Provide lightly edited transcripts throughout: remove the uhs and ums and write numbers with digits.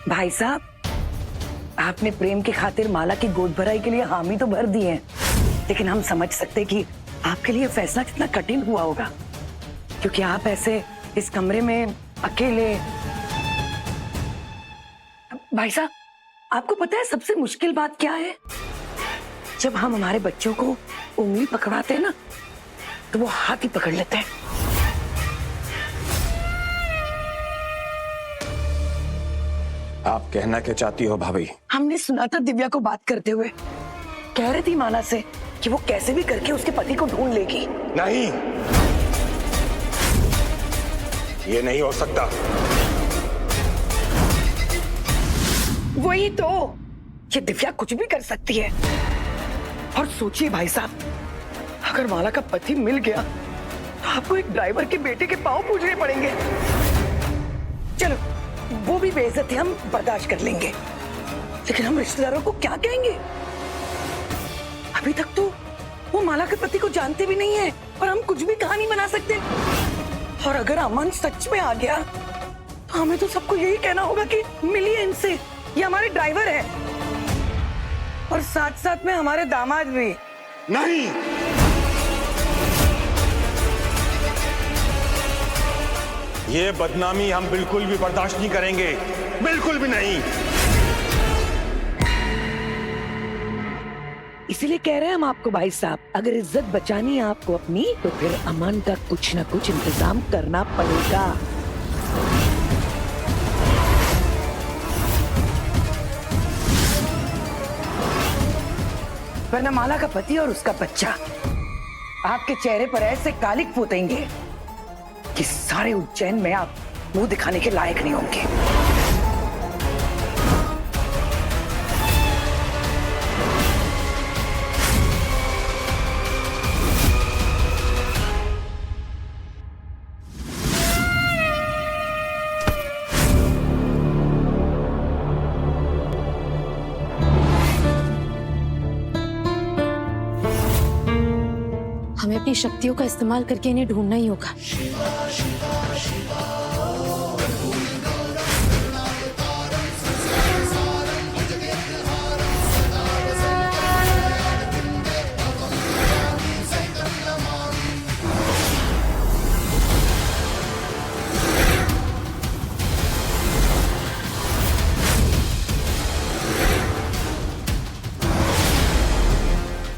भाई साहब, आपने प्रेम की खातिर माला की गोद भराई के लिए हामी तो भर दी है, लेकिन हम समझ सकते कि आपके लिए फैसला कितना कठिन हुआ होगा, क्योंकि आप ऐसे इस कमरे में अकेले। भाई साहब, आपको पता है सबसे मुश्किल बात क्या है? जब हम हमारे बच्चों को उंगली पकड़ाते हैं ना, तो वो हाथ ही पकड़ लेते हैं। आप कहना क्या चाहती हो भाभी? हमने सुना था दिव्या को बात करते हुए, कह रही थी माला से कि वो कैसे भी करके उसके पति को ढूंढ लेगी। नहीं, ये नहीं हो सकता। वही तो, ये दिव्या कुछ भी कर सकती है। और सोचिए भाई साहब, अगर माला का पति मिल गया तो आपको एक ड्राइवर के बेटे के पांव पूजने पड़ेंगे। चलो, वो भी बेइज्जती हम बर्दाश्त कर लेंगे, लेकिन हम रिश्तेदारों को क्या कहेंगे? अभी तक तो वो माला के पति को जानते भी नहीं है और हम कुछ भी कहानी बना सकते। और अगर अमन सच में आ गया तो हमें तो सबको यही कहना होगा कि मिलिए इनसे, ये हमारे ड्राइवर है और साथ साथ में हमारे दामाद भी। नहीं, ये बदनामी हम बिल्कुल भी बर्दाश्त नहीं करेंगे, बिल्कुल भी नहीं। इसीलिए कह रहे हैं हम आपको भाई साहब, अगर इज्जत बचानी है आपको अपनी, तो फिर अमन का कुछ ना कुछ इंतजाम करना पड़ेगा। वरना माला का पति और उसका बच्चा आपके चेहरे पर ऐसे कालिक पोतेंगे कि सारे उज्जैन में आप मुंह दिखाने के लायक नहीं होंगे। हमें अपनी शक्तियों का इस्तेमाल करके इन्हें ढूंढना ही होगा।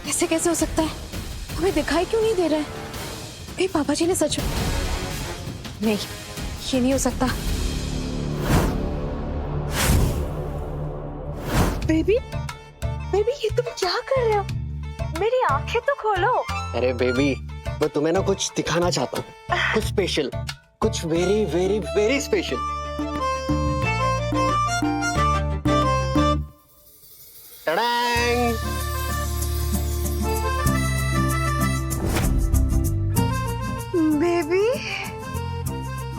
ऐसे कैसे हो सकता है? हमें दिखाई क्यों नहीं दे रहा है? कहीं पापा जी ने सच नहीं, ये नहीं हो सकता। बेबी, बेबी ये तुम क्या कर रहे हो? मेरी आंखें तो खोलो। अरे बेबी, मैं तुम्हें ना कुछ दिखाना चाहता हूँ, कुछ स्पेशल, कुछ वेरी वेरी वेरी स्पेशल। टड़ांग! बेबी,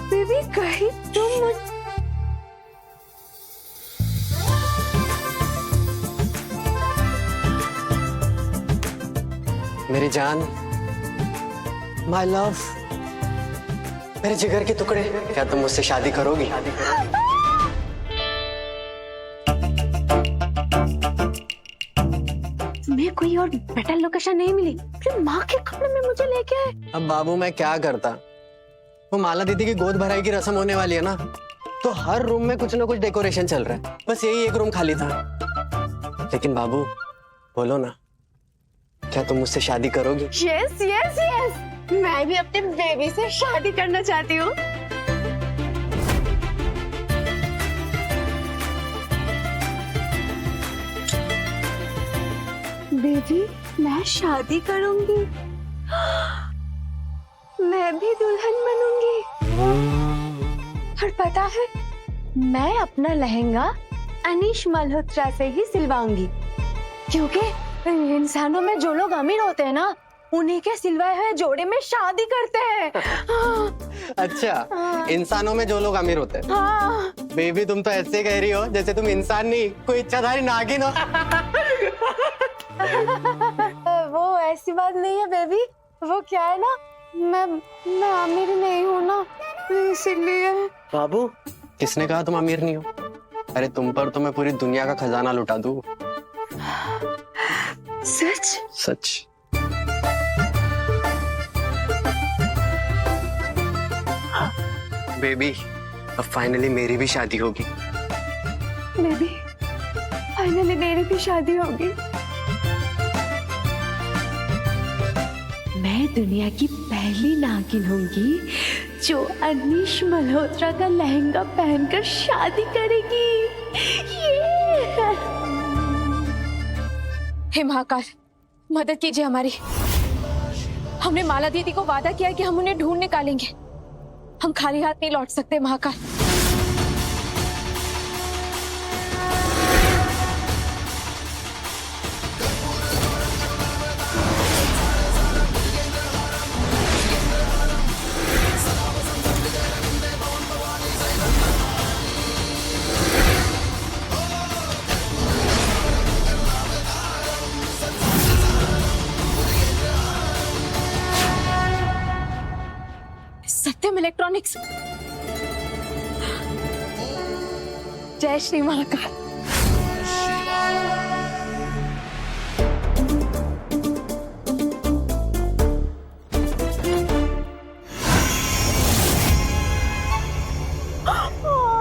बेबी कहीं तुम मेरी जान, माय लव, मेरे जिगर के टुकड़े, क्या तुम मुझसे शादी करोगी? तुम्हें कोई और बेटर लोकेशन नहीं मिली? फिर माँ के कपड़े में मुझे लेके आए। अब बाबू मैं क्या करता? वो माला दीदी की गोद भराई की रस्म होने वाली है ना, तो हर रूम में कुछ ना कुछ डेकोरेशन चल रहा है, बस यही एक रूम खाली था। लेकिन बाबू बोलो ना, क्या तुम मुझसे शादी करोगी? यस यस यस, मैं भी अपने बेबी से शादी करना चाहती हूँ। बेबी, मैं शादी करूंगी, मैं भी दुल्हन बनूंगी। और पता है, मैं अपना लहंगा अनीश मल्होत्रा से ही सिलवाऊंगी, क्योंकि इंसानों में जो लोग अमीर होते हैं ना, उन्हीं के सिलवाए हुए जोड़े में शादी करते हैं। अच्छा, इंसानों में जो लोग अमीर होते हैं। हाँ। बेबी तुम तो ऐसे कह रही हो जैसे तुम इंसान नहीं, कोई इच्छाधारी नागिन हो। वो ऐसी बात नहीं है बेबी, वो क्या है ना, मैं अमीर नहीं हूँ ना, इसलिए। बाबू, किसने कहा तुम अमीर नहीं हो? अरे तुम पर तो मैं पूरी दुनिया का खजाना लुटा दूं। सच? सच। बेबी, अब फाइनली मेरी भी शादी होगी। बेबी, फाइनली मेरी भी शादी होगी। मैं दुनिया की पहली नागिन होंगी जो अनीश मल्होत्रा का लहंगा पहनकर शादी करेगी। ये! हे महाकाल, मदद कीजिए हमारी। हमने माला दीदी को वादा किया कि हम उन्हें ढूंढ निकालेंगे। हम खाली हाथ नहीं लौट सकते महाकाल। सत्यम इलेक्ट्रॉनिक्स। जय श्री महाकाल।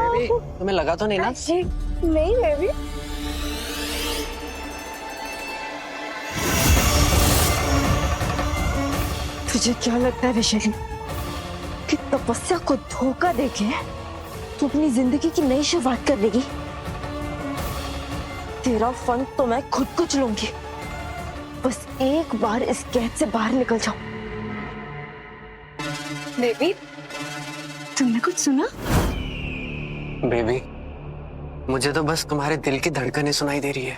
बेबी, तुम्हें लगा तो नहीं ना? नहीं बेबी। तुझे क्या लगता है वैशाली कि तपस्या को धोखा देके तू अपनी जिंदगी की नई शुरुआत कर लेगी? तेरा फंड तो मैं खुद को चलूंगी। बस एक बार इस कैद से बाहर निकल जाओ। बेबी, तुमने कुछ सुना? बेबी, मुझे तो बस तुम्हारे दिल की धड़कनें सुनाई दे रही है।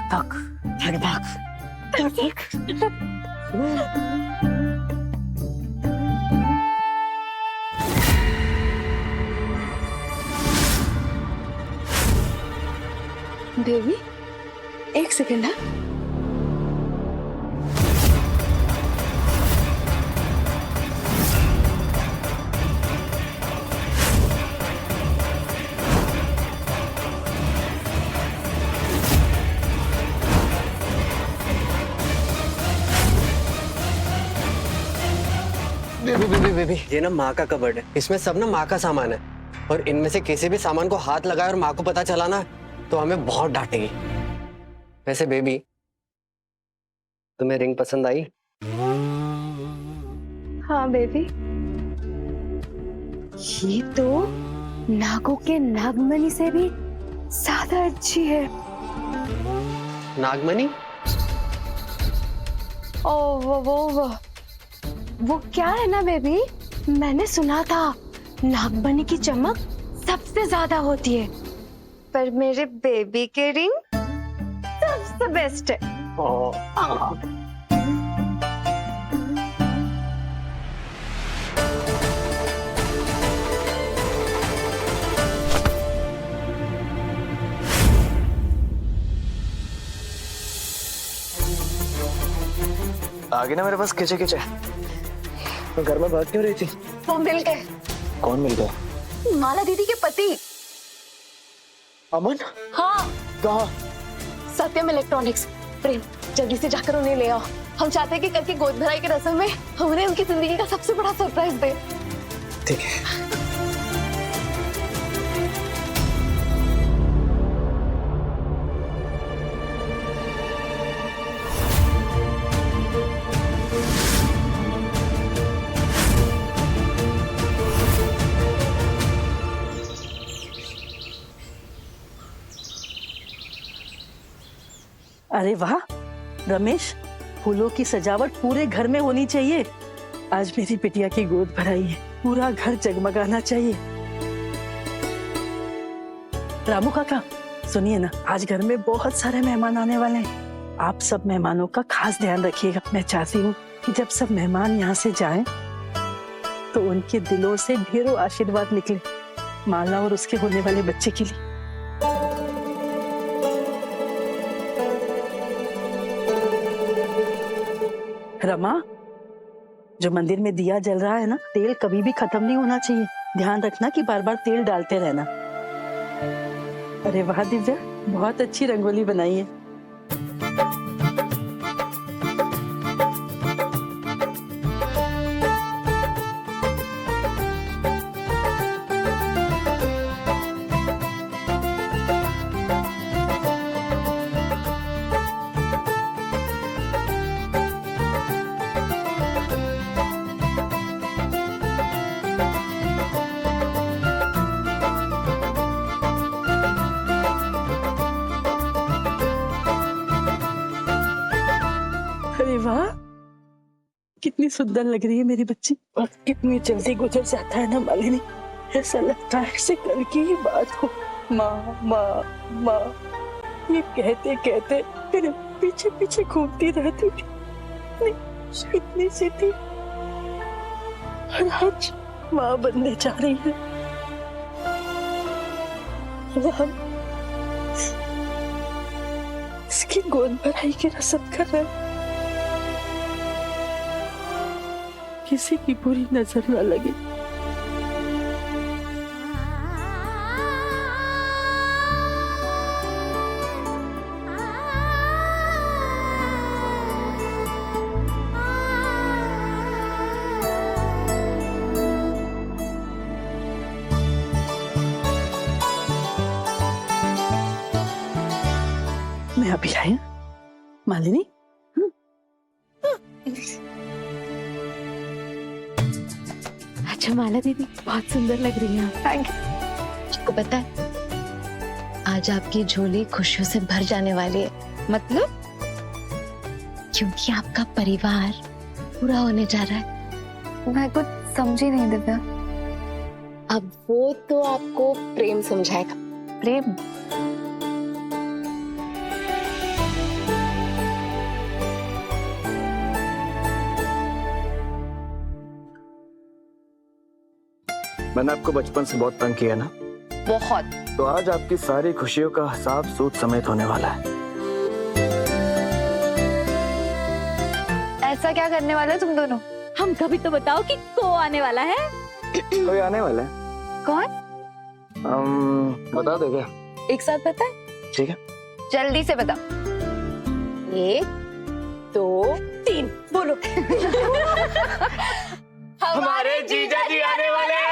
धक धक धक धक। बेबी, एक सेकंड है। बेबी, ये ना माँ का कबर्ड है। इसमें सब ना माँ का सामान है और इनमें से किसी भी सामान को हाथ लगाए और माँ को पता चला ना तो हमें बहुत डांटेगी। वैसे बेबी, तुम्हें रिंग पसंद आई? हाँ बेबी, ये तो नागों के नागमणि से भी ज्यादा अच्छी है। नागमणि? ओ वो क्या है ना बेबी, मैंने सुना था नागमणि की चमक सबसे ज्यादा होती है, पर मेरे बेबी के रिंग सबसे बेस्ट है। आगे ना मेरे पास खिंचे खिंचे। तो घर में भाग क्यों रही थी? वो मिल गए। कौन मिल गया? माला दीदी के पति। अमन? हाँ, कहाँ? सत्यम इलेक्ट्रॉनिक्स। प्रेम, जल्दी से जाकर उन्हें ले आओ। हम चाहते हैं कि कल की गोद भराई के रस्म में हम उन्हें उनकी जिंदगी का सबसे बड़ा सरप्राइज दें। ठीक है। अरे वाह रमेश, फूलों की सजावट पूरे घर में होनी चाहिए। आज मेरी बिटिया की गोद भराई है, पूरा घर जगमगाना चाहिए। रामू काका, सुनिए ना, आज घर में बहुत सारे मेहमान आने वाले हैं। आप सब मेहमानों का खास ध्यान रखिएगा। मैं चाहती हूँ कि जब सब मेहमान यहाँ से जाएं, तो उनके दिलों से ढेरों आशीर्वाद निकले माला और उसके होने वाले बच्चे के लिए। रमा, जो मंदिर में दिया जल रहा है ना, तेल कभी भी खत्म नहीं होना चाहिए। ध्यान रखना कि बार बार तेल डालते रहना। अरे वाह दिव्या, बहुत अच्छी रंगोली बनाई है। अरे वाह, कितनी सुंदर लग रही है मेरी बच्ची। और कितनी जल्दी गुजर जाता है ना मालिनी, ऐसा लगता है जैसे कल की ही बात हो। माँ माँ माँ, ये कहते कहते तेरे पीछे पीछे घूमती रहती थी, इतनी सी थी, और आज माँ बनने जा रही है। और हम इसकी गोद भराई की रस्म कर रहे हैं। किसी की बुरी नजर न लगे। मैं अभी आई मालिनी। अच्छा माला दीदी, बहुत सुंदर लग रही है आप। Thank you. आपको पता है आज आपकी झोली खुशियों से भर जाने वाली है। मतलब? क्योंकि आपका परिवार पूरा होने जा रहा है। मैं कुछ समझी नहीं दिव्या। अब वो तो आपको प्रेम समझाएगा। प्रेम? मैंने आपको बचपन से बहुत तंग किया ना, बहुत। तो आज आपकी सारी खुशियों का हिसाब सूद समेत होने वाला है। ऐसा क्या करने वाले हो तुम दोनों? हम कभी तो बताओ कि को आने वाला है। कोई आने वाला है? कौन? बता दो क्या? एक साथ बताए? ठीक है। जल्दी से बताओ। 1 2 3 बोलो। हमारे जीजा जी आने वाले हैं।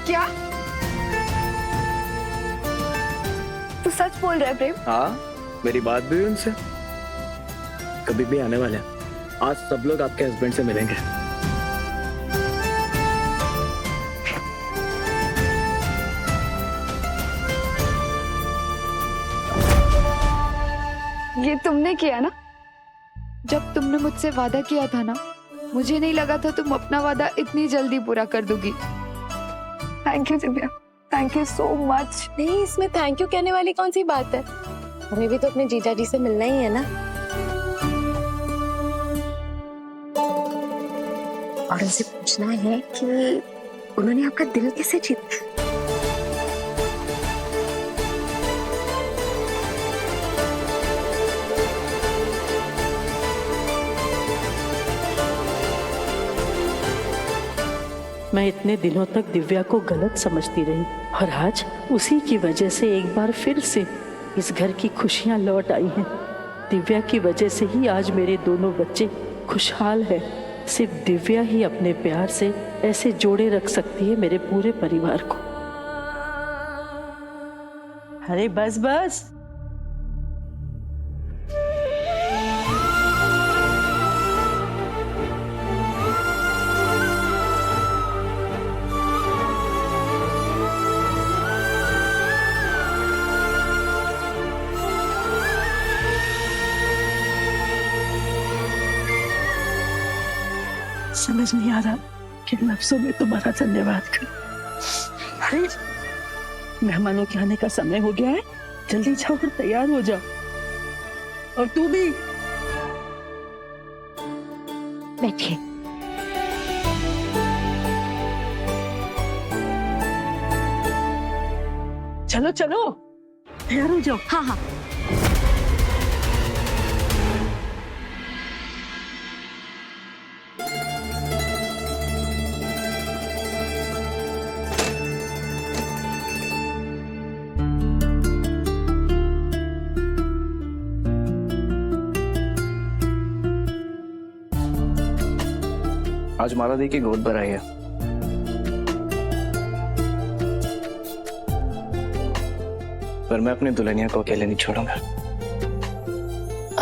क्या तू सच बोल रहा है प्रेम? हाँ, मेरी बात भी हुई उनसे, कभी भी आने वाले हैं। आज सब लोग आपके हस्बैंड से मिलेंगे। ये तुमने किया ना? जब तुमने मुझसे वादा किया था ना, मुझे नहीं लगा था तुम अपना वादा इतनी जल्दी पूरा कर दोगी। Thank you Divya, thank you so much. नहीं, इसमें थैंक यू कहने वाली कौन सी बात है? हमें भी तो अपने जीजा जी से मिलना ही है ना। और उनसे पूछना है कि उन्होंने आपका दिल कैसे जीता। मैं इतने दिनों तक दिव्या को गलत समझती रही, और आज उसी की वजह से एक बार फिर से इस घर की खुशियां लौट आई हैं। दिव्या की वजह से ही आज मेरे दोनों बच्चे खुशहाल हैं। सिर्फ दिव्या ही अपने प्यार से ऐसे जोड़े रख सकती है मेरे पूरे परिवार को। अरे बस बस, समझ नहीं आ रहा कि लफ्जों में तुम्हारा धन्यवाद करूं। अरे मेहमानों के आने का समय हो गया है, जल्दी जाओ और तैयार हो जाओ। और तू भी बैठिए। चलो चलो, तैयार हो जाओ। हाँ हाँ। आज माला दी की गोद भराई है। पर मैं अपनी दुल्हनिया को अकेले नहीं छोड़ूंगा।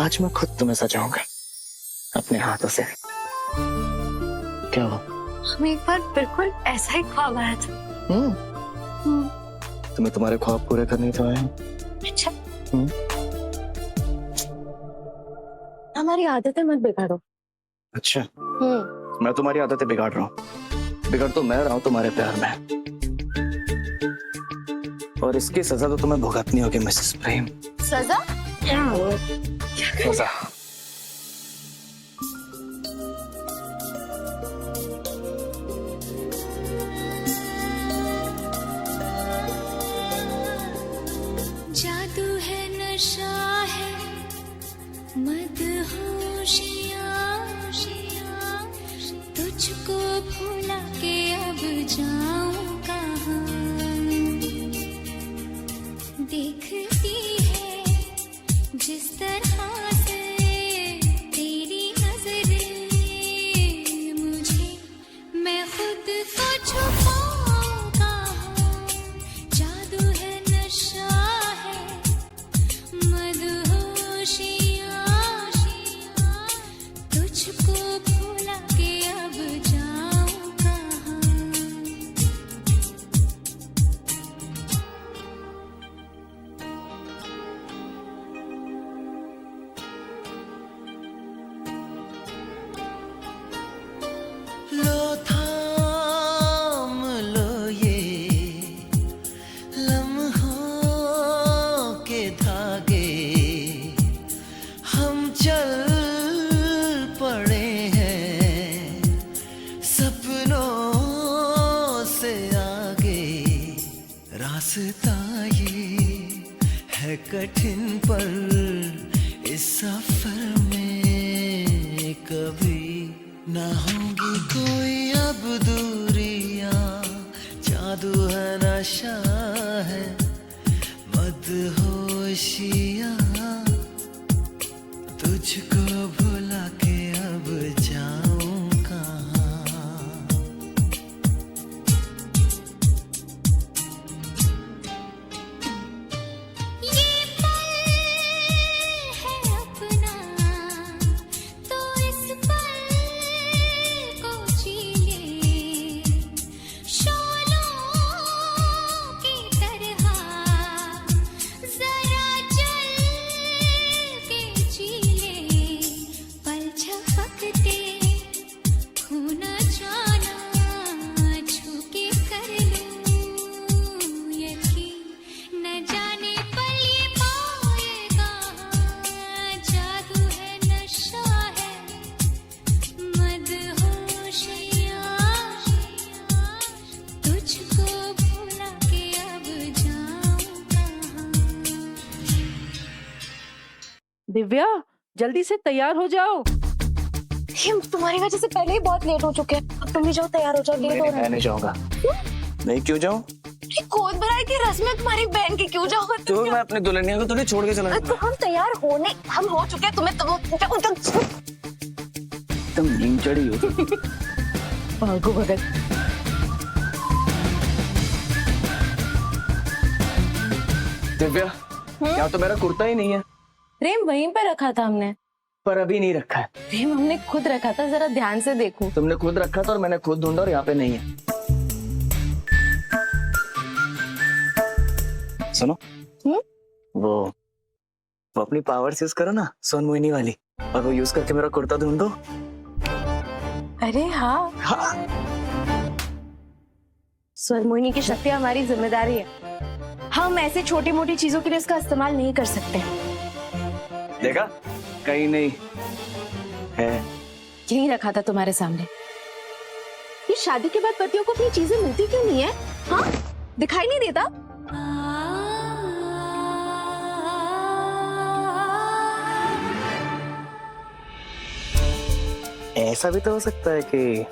आज मैं खुद तुम्हें सजाऊंगा अपने हाथों से। क्या हुआ? हमें एक बार बिल्कुल ऐसा ही ख्वाब आया था। तुम्हें तुम्हारे ख्वाब पूरे करने तो आए हैं। अच्छा, हमारी आदतें मत बिगाड़ो। अच्छा, मैं तुम्हारी आदतें बिगाड़ रहा हूँ। बिगड़ तो मैं रहा हूँ तुम्हारे प्यार में, और इसकी सजा तो तुम्हें भुगतनी होगी मिसेस प्रेम। सजा? सजा। जादू है, नशा है, मदहोशियाँ, तुझको भुला के अब जाऊं कहाँ। देखती है जिस तरह से तेरी नजरें मुझे, मैं खुद को छुपाऊं कहाँ। जादू है, नशा है, मदहोशियाँ, तुझको भुला के अब जाऊं कहाँ। लो थाम लो ये लम्हों के धागे, हम चल पड़े हैं सपनों से आगे। रास्ता ये है कठिन पर इस सफर में कभी ना होंगी कोई अब दूरियां। जादू है, नशा है, मदहोशियाँ, तुझको भुला के अब जाऊं कहाँ। ये पल है अपना, तो इस पल को जी ले। शोलों की तरह जरा चल के जी ले। पल झपकते खो न जाना, छू के कर लूं यकीन, न जाने पल ये पाएगा। जादू है, नशा है, मदहोशियाँ, तुझको भुला के अब जाऊं कहाँ। दिव्या, जल्दी से तैयार हो जाओ। हम तुम्हारी वजह से पहले ही बहुत लेट हो चुके हैं। अब तुम भी जाओ, तैयार हो जाओ, लेट हो रहा है। मैं नहीं जाऊंगा। नहीं, क्यों जाऊं? ये गोद भराई की रस्म है तुम्हारी बहन की, क्यों जाओगे तो मैं अपनी दुल्हनिया को तो नहीं छोड़ के चला तो हम तैयार होने, हम हो चुके हैं। तुम्हें तुम नींद चढ़ी हो। भागो भगत। दिव्या, यहाँ तो मेरा कुर्ता ही नहीं है। प्रेम वहीं पे रखा था हमने। पर अभी नहीं रखा है। प्रेम हमने खुद रखा था, जरा ध्यान से देखो। तुमने खुद रखा था और मैंने खुद ढूंढा और यहाँ पे नहीं है। सुनो, वो अपनी पावर्स यूज करो ना, सोन मोहिनी वाली, और वो यूज करके मेरा कुर्ता ढूंढ दो। अरे हाँ, स्वरमोहिनी की शक्ति हमारी जिम्मेदारी है। हम ऐसे छोटी मोटी चीजों के लिए इसका इस्तेमाल नहीं कर सकते। देखा, कहीं नहीं है। यही रखा था तुम्हारे सामने। ये शादी के बाद पतियों को अपनी चीजें मिलती क्यों नहीं है? हाँ, दिखाई नहीं देता? ऐसा भी तो हो सकता है कि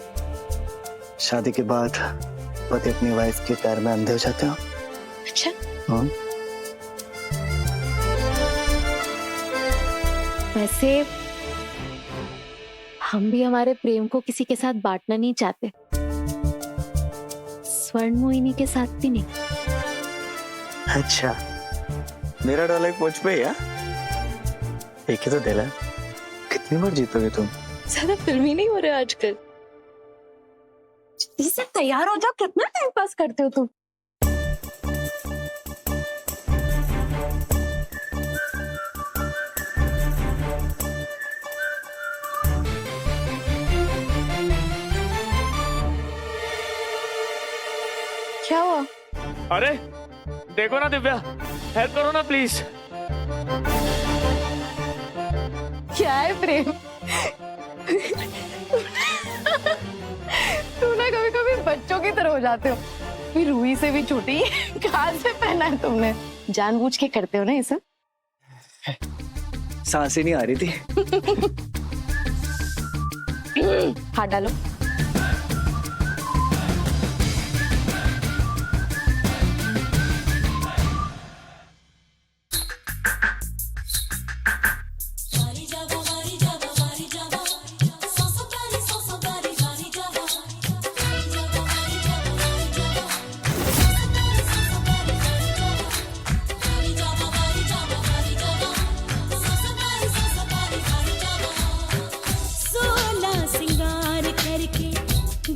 शादी के बाद पति अपनी वाइफ के प्यार में अंधे हो जाते हो। अच्छा, हाँ? वैसे हम भी हमारे प्रेम को किसी के साथ बांटना नहीं चाहते, स्वर्ण मोहिनी के साथ भी नहीं। अच्छा, मेरा डॉलर पहुंच पे या एक ही तो दिला, कितनी बार जीतोगे तुम? ज्यादा फिल्मी नहीं हो रहे आजकल। इससे तैयार हो जाओ, कितना टाइम पास करते हो तुम। क्या हुआ? अरे देखो ना दिव्या, हेल्प करो ना प्लीज। क्या है प्रेम? तू ना कभी कभी बच्चों की तरह हो जाते हो। फिर रूही से भी छोटी कहाँ से पहना है तुमने? जानबूझ के करते हो ना ये सब? सांसें नहीं आ रही थी। हाथ डालो।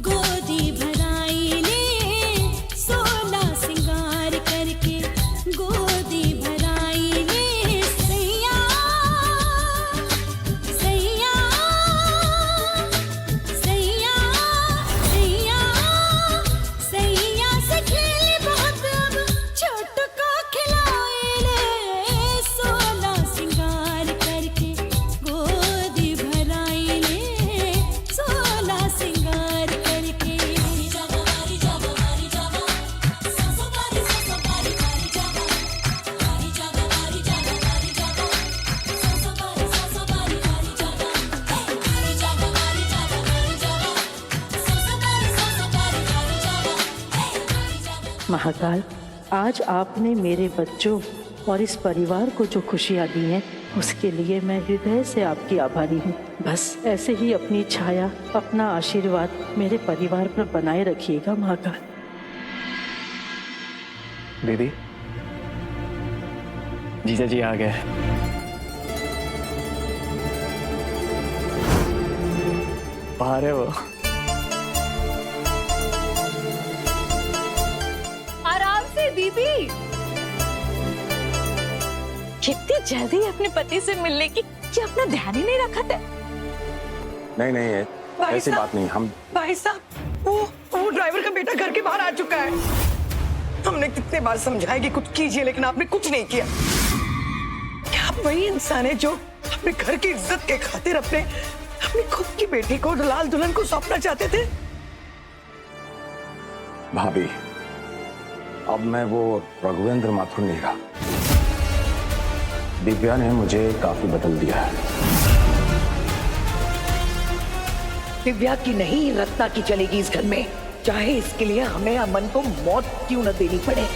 गोदी भराई ले, सोना सिंगार करके गोदी भराई ले। सैया सैया सैया सैया सैया से खेले बहुत, अब छोट को खिलाए ले। सोना सिंगार करके गोदी भराई ले, सोना सिंगार महाकाल, आज आपने मेरे बच्चों और इस परिवार को जो खुशियाँ दी हैं, उसके लिए मैं हृदय से आपकी आभारी हूँ। बस ऐसे ही अपनी छाया, अपना आशीर्वाद मेरे परिवार पर बनाए रखिएगा महाकाल। दीदी, जीजा जी आ गए। बाहर है वो। आराम से दीदी। कितनी जल्दी अपने पति से मिलने की, कि अपना ध्यान ही नहीं रखा था। नहीं नहीं है, ऐसी बात नहीं। हम भाई साहब, वो ड्राइवर का बेटा घर के बाहर आ चुका है। हमने कितने बार समझाया कि कुछ कीजिए, लेकिन आपने कुछ नहीं किया। क्या आप वही इंसान है जो अपने घर की इज्जत के खातिर अपनी खुद की बेटी को, लाल दुल्हन को सौंपना चाहते थे? भाभी, अब मैं वो रघुवेंद्र माथुर नहीं रहा। दिव्या ने मुझे काफी बदल दिया है। दिव्या की नहीं, रत्ना की चलेगी इस घर में, चाहे इसके लिए हमें अमन को मौत क्यों न देनी पड़े।